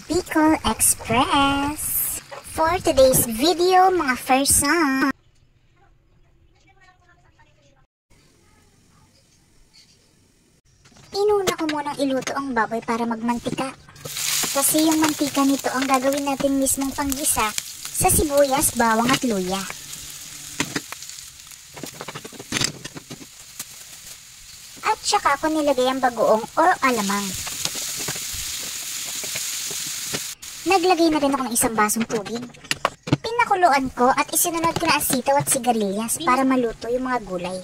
Bicol Express. For today's video, mga person, inuna ko munang iluto ang baboy para magmantika. Kasi yung mantika nito ang gagawin natin mismong panggisa sa sibuyas, bawang at luya. At saka ko nilagay ang bagoong o alamang. Naglagay na rin ako ng isang basong tubig. Pinakuluan ko at isinunod ko na asitaw at sigarilyas para maluto yung mga gulay.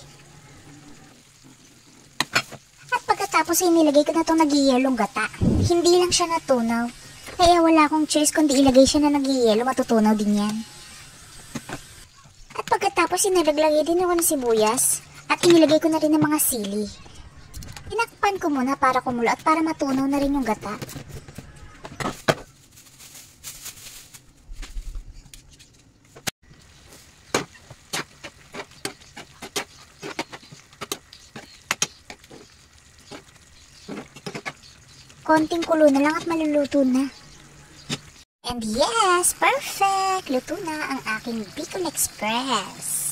At pagkatapos ay nilagay ko na itong nagiyelong gata. Hindi lang siya natunaw. Kaya wala akong choice kundi ilagay siya na nagiyelo, matutunaw din yan. At pagkatapos ay nalaglagay din ako ng sibuyas at inilagay ko na rin ng mga sili. Tinakpan ko muna para kumulo at para matunaw na rin yung gata. Konting kulo na lang at maluluto na. And yes, perfect! Luto na ang aking Bicol Express.